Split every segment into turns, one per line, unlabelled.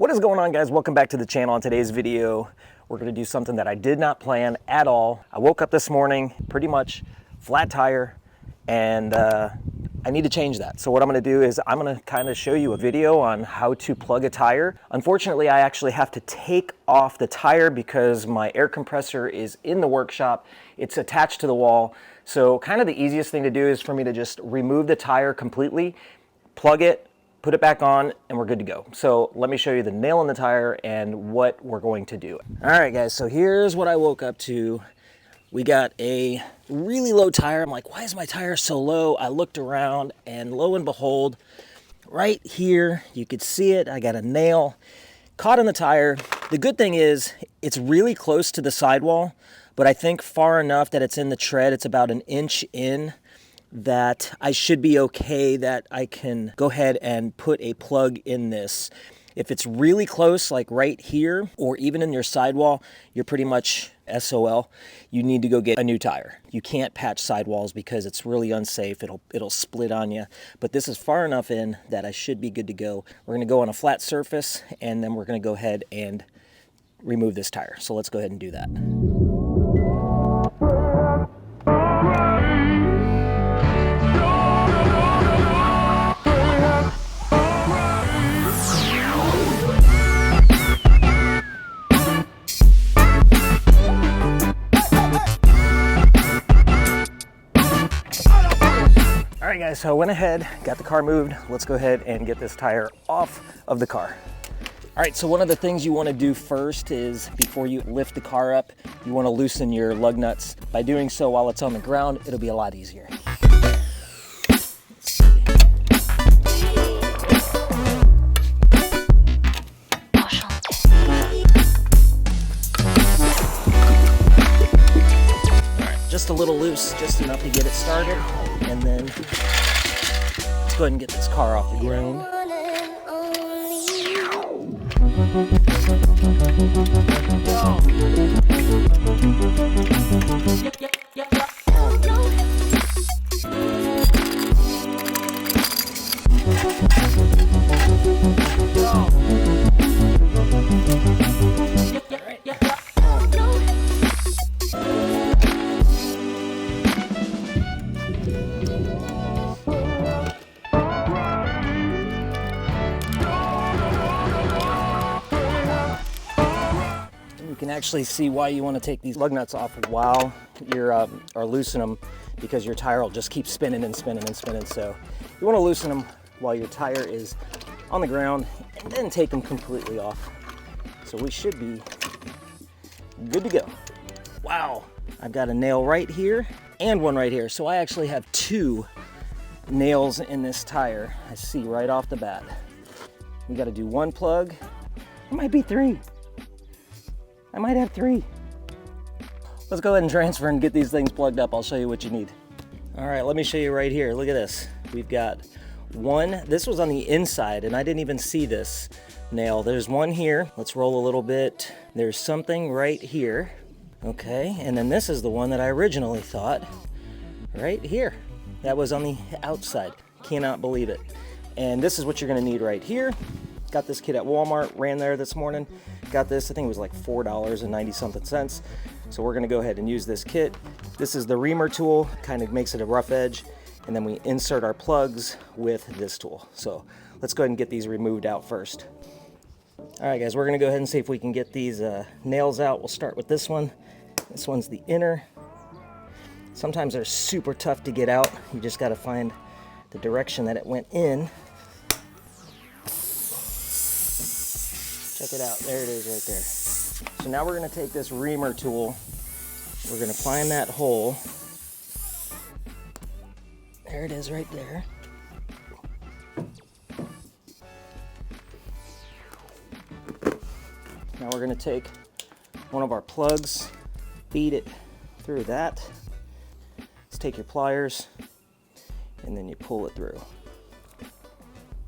What is going on, guys? Welcome back to the channel. On today's video, we're going to do something that I did not plan at all. I woke up this morning pretty much flat tire, and I need to change that. So what I'm going to do is I'm going to kind of show you a video on how to plug a tire. Unfortunately, I actually have to take off the tire because my air compressor is in the workshop. It's attached to the wall. So kind of the easiest thing to do is for me to just remove the tire completely, plug it, put it back on, and we're good to go. So let me show you the nail in the tire and what we're going to do. All right, guys, so here's what I woke up to. We got a really low tire. I'm like, why is my tire so low? I looked around, and lo and behold, right here, you could see it. I got a nail caught in the tire. The good thing is it's really close to the sidewall, but I think far enough that it's in the tread. It's about an inch in, that I should be okay, that I can go ahead and put a plug in this. If it's really close, like right here, or even in your sidewall, you're pretty much SOL. You need to go get a new tire. You can't patch sidewalls because it's really unsafe. It'll split on you. But this is far enough in that I should be good to go. We're gonna go on a flat surface, and then we're gonna go ahead and remove this tire. So let's go ahead and do that. All right, guys, so I went ahead, got the car moved. Let's go ahead and get this tire off of the car. All right, so one of the things you want to do first is, before you lift the car up, you want to loosen your lug nuts. By doing so while it's on the ground, it'll be a lot easier. Just a little loose, just enough to get it started, and then let's go ahead and get this car off the ground. You can actually see why you want to take these lug nuts off while you're or loosen them, because your tire will just keep spinning and spinning and spinning. So you want to loosen them while your tire is on the ground, and then take them completely off. So we should be good to go. Wow, I've got a nail right here and one right here. So I actually have two nails in this tire. I see right off the bat. We got to do one plug. It might be three. I might have three. Let's go ahead and transfer and get these things plugged up. I'll show you what you need. All right, let me show you right here. Look at this. We've got one. This was on the inside, and I didn't even see this nail. There's one here. Let's roll a little bit. There's something right here. Okay, and then this is the one that I originally thought right here. That was on the outside. Cannot believe it. And this is what you're gonna need right here. Got this kit at Walmart, ran there this morning. Got this, I think it was like $4.90 something. So we're gonna go ahead and use this kit. This is the reamer tool, kind of makes it a rough edge. And then we insert our plugs with this tool. So let's go ahead and get these removed out first. All right, guys, we're gonna go ahead and see if we can get these nails out. We'll start with this one. This one's the inner. Sometimes they're super tough to get out. You just gotta find the direction that it went in. Check it out, there it is right there. So now we're gonna take this reamer tool, we're gonna find that hole. There it is right there. Now we're gonna take one of our plugs, feed it through that. Let's take your pliers, and then you pull it through.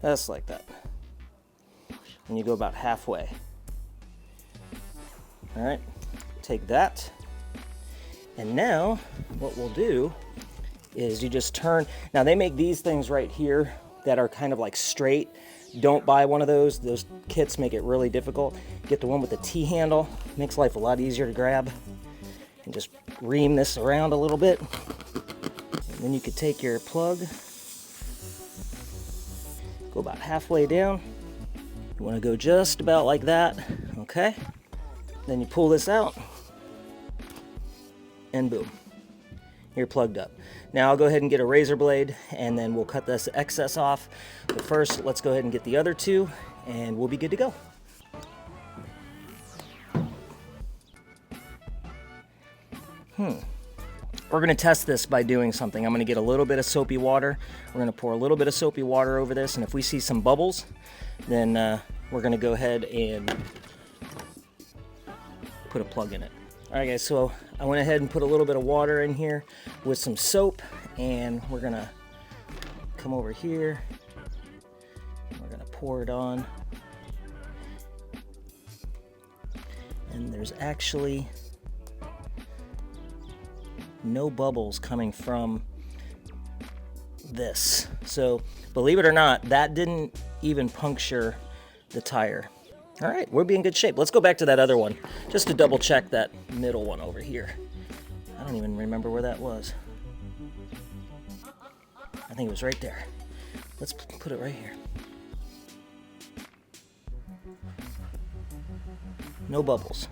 Just like that. And you go about halfway. All right, take that. And now what we'll do is you just turn. Now they make these things right here that are kind of like straight. don't buy one of those. Those kits make it really difficult. Get the one with the T-handle. Makes life a lot easier to grab. And just ream this around a little bit. And then you could take your plug, go about halfway down. You want to go just about like that, okay? Then you pull this out, and boom, you're plugged up. Now I'll go ahead and get a razor blade, and then we'll cut this excess off. But first, let's go ahead and get the other two, and we'll be good to go. We're gonna test this by doing something. I'm gonna get a little bit of soapy water. We're gonna pour a little bit of soapy water over this, and if we see some bubbles, then we're gonna go ahead and put a plug in it. All right, guys, so I went ahead and put a little bit of water in here with some soap, and we're gonna come over here. We're gonna pour it on. And there's actually no bubbles coming from this. So believe it or not, that didn't even puncture the tire. All right, we'll be in good shape. Let's go back to that other one just to double check that middle one over here. I don't even remember where that was. I think it was right there. Let's put it right here. No bubbles.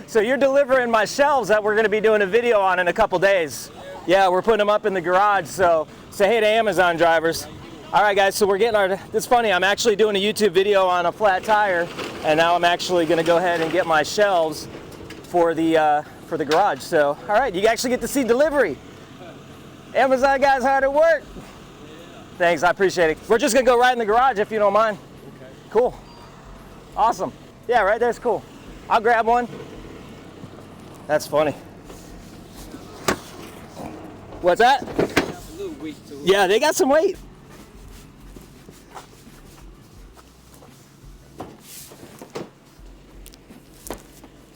So you're delivering my shelves that we're going to be doing a video on in a couple days. Yeah, we're putting them up in the garage, so say hey to Amazon drivers. All right, guys, so we're getting our, it's funny, I'm actually doing a YouTube video on a flat tire, and now I'm actually going to go ahead and get my shelves for the garage. So, all right, you actually get to see delivery. Amazon guys hard at work. Thanks, I appreciate it. We're just going to go right in the garage if you don't mind.
Okay.
Cool. Awesome. Yeah, right there's cool. I'll grab one. That's funny. What's that?
A little weight to it.
Yeah, they got some weight.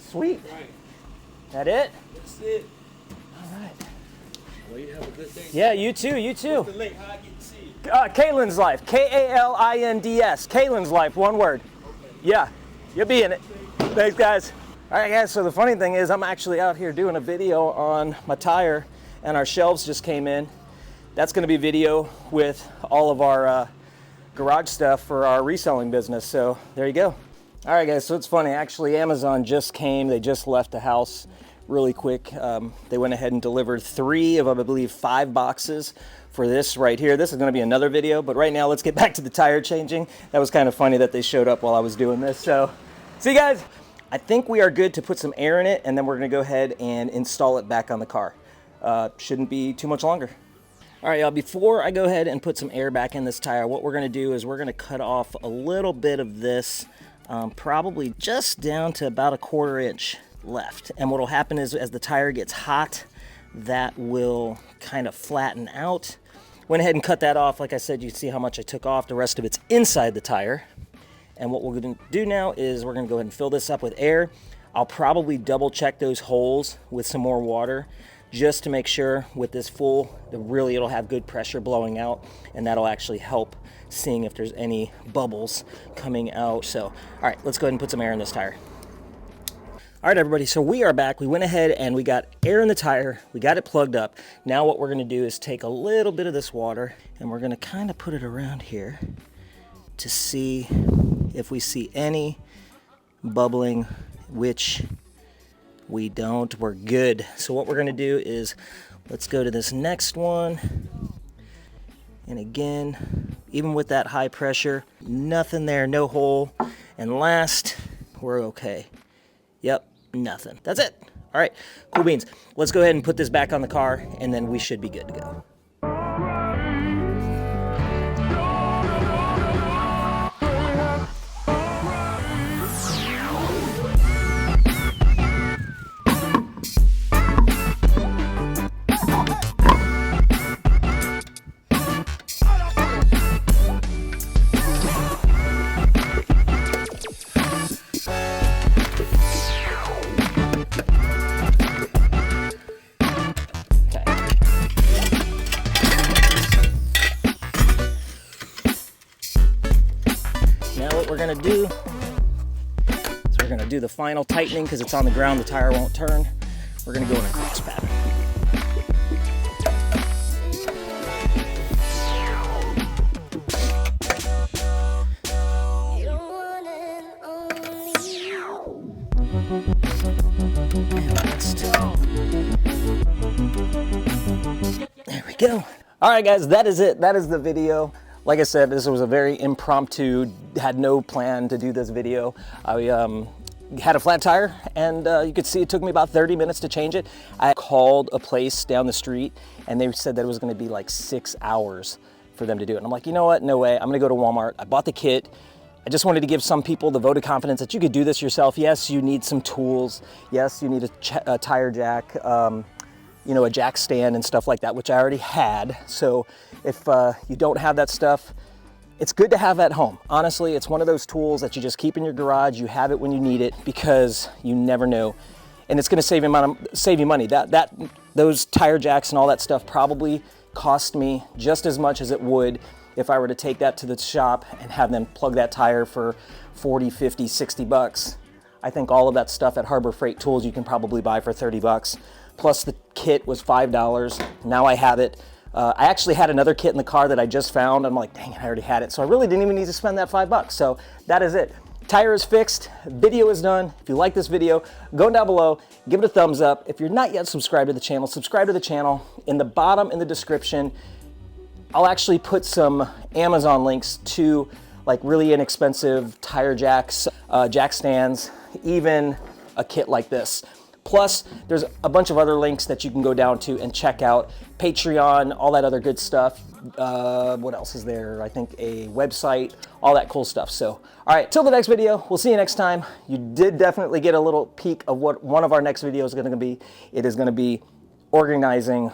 Sweet.
Right.
That it?
That's it.
All right.
Well, you have a good day.
Yeah, you too, you too.
What's the link? How I get to see you?
KalindsLife, K-A-L-I-N-D-S, KalindsLife, one word.
Okay.
Yeah, you'll be in it. Thanks, guys. All right, guys, so the funny thing is I'm actually out here doing a video on my tire, and our shelves just came in. That's going to be video with all of our garage stuff for our reselling business, so there you go. All right, guys, so it's funny. Actually, Amazon just came. They just left the house really quick. They went ahead and delivered 3 of, I believe, 5 boxes for this right here. This is going to be another video, but right now let's get back to the tire changing. That was kind of funny that they showed up while I was doing this. So, see you guys. I think we are good to put some air in it, and then we're going to go ahead and install it back on the car. Shouldn't be too much longer. All right, y'all, before I go ahead and put some air back in this tire, what we're going to do is we're going to cut off a little bit of this, probably just down to about a 1/4 inch left. And what will happen is as the tire gets hot, that will kind of flatten out. Went ahead and cut that off. Like I said, you see how much I took off. The rest of it's inside the tire. And what we're going to do now is we're going to go ahead and fill this up with air. I'll probably double check those holes with some more water just to make sure with this full, really it'll have good pressure blowing out, and that'll actually help seeing if there's any bubbles coming out. So, all right, let's go ahead and put some air in this tire. All right, everybody, so we are back. We went ahead and we got air in the tire. We got it plugged up. Now what we're going to do is take a little bit of this water, and we're going to kind of put it around here to see if we see any bubbling, which we don't. We're good. So what we're going to do is let's go to this next one. And again, even with that high pressure, nothing there, no hole. And last, we're okay. Yep, nothing. That's it. All right, cool beans. Let's go ahead and put this back on the car, and then we should be good to go. gonna do is we're gonna do the final tightening because it's on the ground, the tire won't turn. We're gonna go in a cross pad. There we go. All right, guys, that is it. That is the video. Like I said, this was a very impromptu, had no plan to do this video. I had a flat tire, and you could see it took me about 30 minutes to change it. I called a place down the street, and they said that it was gonna be like 6 hours for them to do it. And I'm like, you know what, no way, I'm gonna go to Walmart. I bought the kit. I just wanted to give some people the vote of confidence that you could do this yourself. Yes, you need some tools. Yes, you need a tire jack, you know, a jack stand and stuff like that, which I already had. So if you don't have that stuff, it's good to have at home. Honestly, it's one of those tools that you just keep in your garage. You have it when you need it because you never know. And it's gonna save you money. Those tire jacks and all that stuff probably cost me just as much as it would if I were to take that to the shop and have them plug that tire for 40, 50, 60 bucks. I think all of that stuff at Harbor Freight Tools you can probably buy for 30 bucks. Plus the kit was $5. Now I have it. I actually had another kit in the car that I just found. I'm like, dang it, I already had it. So I really didn't even need to spend that 5 bucks. So that is it. Tire is fixed, video is done. If you like this video, go down below, give it a thumbs up. If you're not yet subscribed to the channel, subscribe to the channel. In the bottom, in the description, I'll actually put some Amazon links to like really inexpensive tire jacks, jack stands, even a kit like this. Plus, there's a bunch of other links that you can go down to and check out. Patreon, all that other good stuff. What else is there? I think a website, all that cool stuff. So, all right, till the next video, we'll see you next time. You did definitely get a little peek of what one of our next videos is gonna be. It is gonna be organizing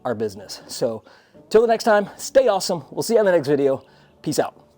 our business. So, till the next time, stay awesome. We'll see you on the next video. Peace out.